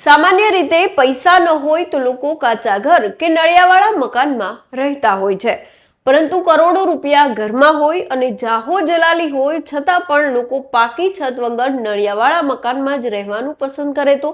સામાન્ય રીતે પૈસા ન હોય તો લોકો કાચા ઘર કે નળિયાવાળા મકાનમાં રહેતા હોય છે, પરંતુ કરોડો રૂપિયા ઘરમાં હોય અને જાહો જલાલી હોય છતાં પણ લોકો પાકી છત વગર નળિયાવાળા મકાનમાં જ રહેવાનું પસંદ કરે તો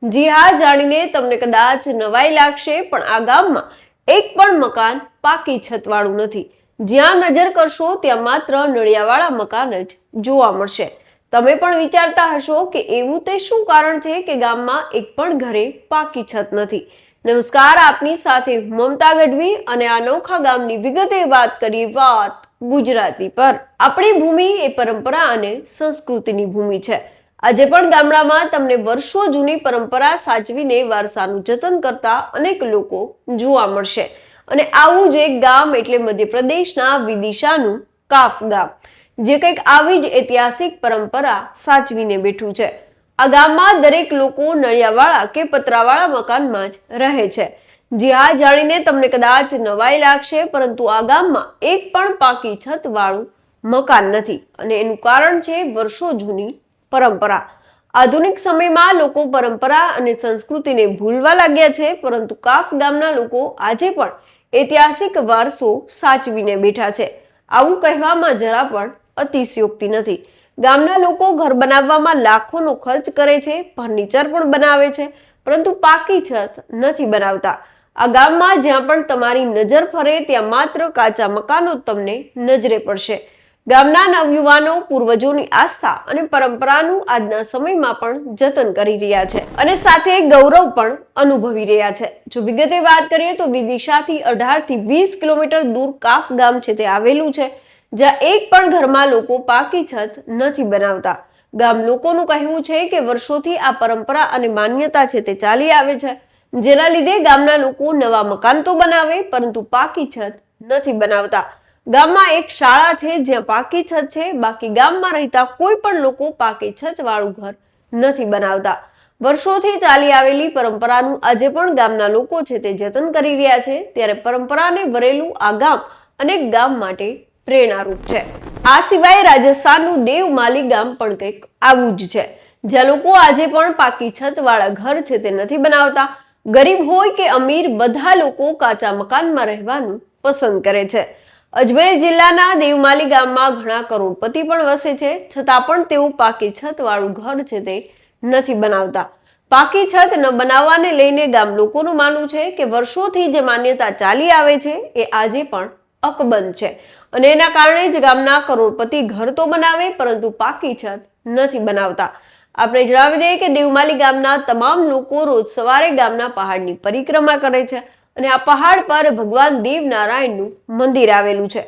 જી હા, જાણીને તમને કદાચ નવાઈ લાગશે, પણ આ ગામમાં એક પણ મકાન પાકી છતવાળું નથી. જ્યાં નજર કરશો ત્યાં માત્ર નળિયાવાળા મકાન જ જોવા મળશે. તમે પણ વિચારતા હશો કે એવું તે શું કારણ છે કે ગામમાં એક પણ ઘરે પાકી છત નથી. નમસ્કાર, આપની સાથે મમતા ગઢવી અને આ અનોખા ગામની વિગતે વાત કરીએ વાત ગુજરાતી પર. આપણી ભૂમિ એ પરંપરા અને સંસ્કૃતિની ભૂમિ છે. આજે પણ ગામડામાં તમને વર્ષો જૂની પરંપરા સાચવીને વારસાનું જતન કરતા અનેક લોકો જોવા મળશે. અને આવું જ એક ગામ એટલે મધ્યપ્રદેશના વિદિશાનું કાફ ગામ, જે કંઈક આવી જ ઐતિહાસિક પરંપરા સાચવીને બેઠું છે. આ ગામમાં દરેક લોકો નળિયાવાળા કે પતરાવાળા મકાનમાં જ રહે છે. જી હા, જાણીને તમને કદાચ નવાઈ લાગશે, પરંતુ આ ગામમાં એક પણ પાકી છત વાળું મકાન નથી અને એનું કારણ છે વર્ષો જૂની પરંપરા. આધુનિક સમયમાં લોકો પરંપરા અને સંસ્કૃતિને ભૂલવા લાગ્યા છે, પરંતુ કાફ ગામના લોકો આજે પણ ઐતિહાસિક વારસો સાચવીને બેઠા છે. આવું કહેવામાં જરા પણ અતિશયોક્તિ નથી. ગામના લોકો ઘર બનાવવામાં લાખોનો ખર્ચ કરે છે, ફર્નિચર પણ બનાવે છે, પરંતુ પાકી છત નથી બનાવતા. આ ગામમાં જ્યાં પણ તમારી નજર ફરે ત્યાં માત્ર કાચા મકાનો તમને નજરે પડશે. ગામના નવયુવાનો પૂર્વજોની આસ્થા અને પરંપરાનું આજના સમયમાં પણ જતન કરી રહ્યા છે અને સાથે ગૌરવ પણ અનુભવી રહ્યા છે. જો વિગતે વાત કરીએ તો વિદિશાથી 18 થી 20 કિલોમીટર દૂર કાફ ગામ છે તે આવેલું છે, જ્યાં એક પણ ઘરમાં લોકો પાકી છત નથી બનાવતા. ગામ લોકોનું કહેવું છે કે વર્ષોથી આ પરંપરા અને માન્યતા છે તે ચાલી આવે છે, જેના લીધે ગામના લોકો નવા મકાન તો બનાવે પરંતુ પાકી છત નથી બનાવતા. ગામમાં એક શાળા છે જ્યાં પાકી છત છે, બાકી ગામમાં રહેતા કોઈ પણ લોકો પાકી છત વાળું ઘર નથી બનાવતા. વર્ષોથી ચાલી આવેલી પરંપરાનું આજે પણ ગામના લોકો છે તે જતન કરી રહ્યા છે, ત્યારે પરંપરાને વરેલું આ ગામ અનેક ગામ માટે પ્રેરણારૂપ છે. આ સિવાય રાજસ્થાનનું દેવમાલી ગામ પણ કંઈક આવું જ છે, જ્યાં લોકો આજે પણ પાકી છત વાળા ઘર છે તે નથી બનાવતા. ગરીબ હોય કે અમીર, બધા લોકો કાચા મકાનમાં રહેવાનું પસંદ કરે છે. અજમેર જિલ્લાના દેવમાલી ગામમાં ઘણા કરોડપતિ પણ વસે છે, છતાં પણ તેઓ પાકી છત વાળું ઘર છે તે નથી બનાવતા. પાકી છત ન બનાવવાને લઈને ગામ લોકોનું માનવું છે કે વર્ષોથી જે માન્યતા ચાલી આવે છે એ આજે પણ અકબંધ છે અને એના કારણે જ ગામના કરોડપતિ ઘર તો બનાવે પરંતુ પાકી છત નથી બનાવતા. આપણે જણાવી દઈએ કે દેવમાલી ગામના તમામ લોકો રોજ સવારે ગામના પહાડની પરિક્રમા કરે છે અને આ પહાડ પર ભગવાન દેવનારાયણનું મંદિર આવેલું છે.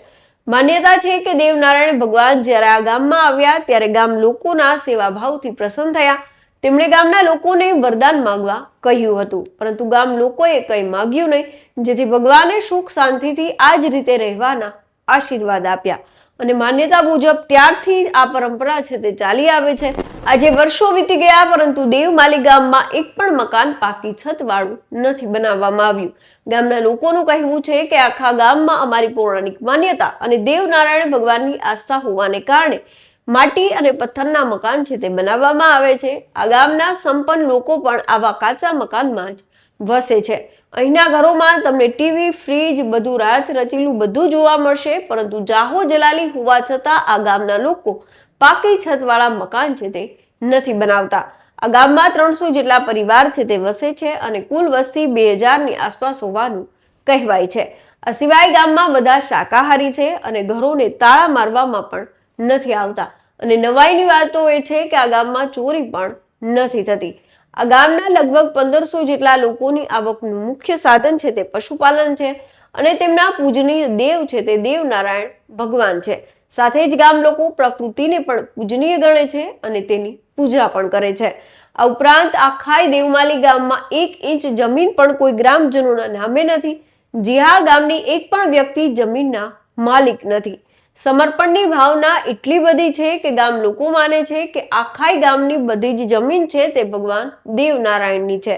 માન્યતા છે કે દેવનારાયણ ભગવાન જ્યારે આ ગામમાં આવ્યા ત્યારે ગામ લોકોના સેવાભાવથી પ્રસન્ન થયા. તેમણે ગામના લોકોને વરદાન માંગવા કહ્યું હતું, પરંતુ ગામ લોકોએ કંઈ માંગ્યું નહીં, જેથી ભગવાને સુખ શાંતિથી આ જ રીતે રહેવાના આશીર્વાદ આપ્યા અને માન્યતા મુજબ ત્યારથી આ પરંપરા છે તે ચાલી આવે છે. આજે વર્ષો વીતી ગયા, પરંતુ દેવમાલી ગામમાં એક પણ મકાન પાકી છત વાળું નથી બનાવવામાં આવ્યું. ગામના લોકોનું કહેવું છે કે આખા ગામમાં અમારી પૌરાણિક માન્યતા અને દેવનારાયણ ભગવાનની આસ્થા હોવાને કારણે માટી અને પથ્થરના મકાન છે તે બનાવવામાં આવે છે. આ ગામના સંપન્ન લોકો પણ આવા કાચા મકાનમાં જ વસે છે. અહીંના ઘરોમાં તમને ટીવી, ફ્રીજ, બધું રાચ રચેલું બધું જોવા મળશે, પરંતુ જાહો જલાલી હોવા છતાં આ ગામના લોકો પાકી છત વાળા મકાન છે તે નથી બનાવતા. આ ગામમાં 300 જેટલા પરિવાર છે તે વસે છે અને કુલ વસ્તી 2000 ની આસપાસ હોવાનું કહેવાય છે. આ સિવાય ગામમાં બધા શાકાહારી છે અને ઘરોને તાળા મારવામાં પણ નથી આવતા. અને નવાઈની વાત તો એ છે કે આ ગામમાં ચોરી પણ નથી થતી. આ ગામના લગભગ 1500 જેટલા લોકોની આવકનું મુખ્ય સાધન છે તે પશુપાલન છે અને તેમના પૂજનીય દેવ છે તે દેવનારાયણ ભગવાન છે. સાથે જ ગામ લોકો પ્રકૃતિને પણ પૂજનીય ગણે છે અને તેની પૂજા પણ કરે છે. આ ઉપરાંત આખાય દેવમાલી ગામમાં 1 ઇંચ જમીન પણ કોઈ ગ્રામજનોના નામે નથી. જી હા, ગામની એક પણ વ્યક્તિ જમીનના માલિક નથી. સમર્પણની ભાવના એટલી બધી છે કે ગામ લોકો માને છે કે આખાય ગામની બધી જ જમીન છે તે ભગવાન દેવનારાયણની છે.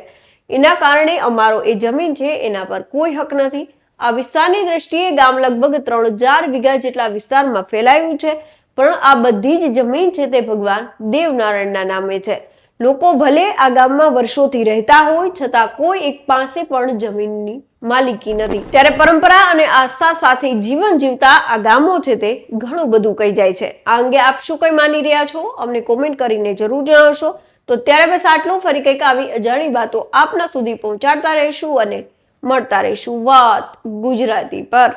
એના કારણે અમારો એ જમીન છે એના પર કોઈ હક નથી. આ વિસ્તારની દ્રષ્ટિએ ગામ લગભગ 3000 વીઘા જેટલા વિસ્તારમાં ફેલાયું છે, પણ આ બધી જ જમીન છે તે ભગવાન દેવનારાયણના નામે છે. લોકો ભલે આ ગામમાં વર્ષોથી રહેતા હોય છતાં કોઈ એક પાસે પણ જમીનની માલિકી નથી. ત્યારે પરંપરા અને આસ્થા સાથે જીવન જીવતા આ ગામો છે તે ઘણું બધું કહી જાય છે. આ અંગે આપ શું કઈ માની રહ્યા છો અમને કોમેન્ટ કરીને જરૂર જણાવશો. તો ત્યારે બસ આટલું. ફરી કંઈક આવી અજાણી વાતો આપના સુધી પહોંચાડતા રહીશું અને મળતા રહીશું વાત ગુજરાતી પર.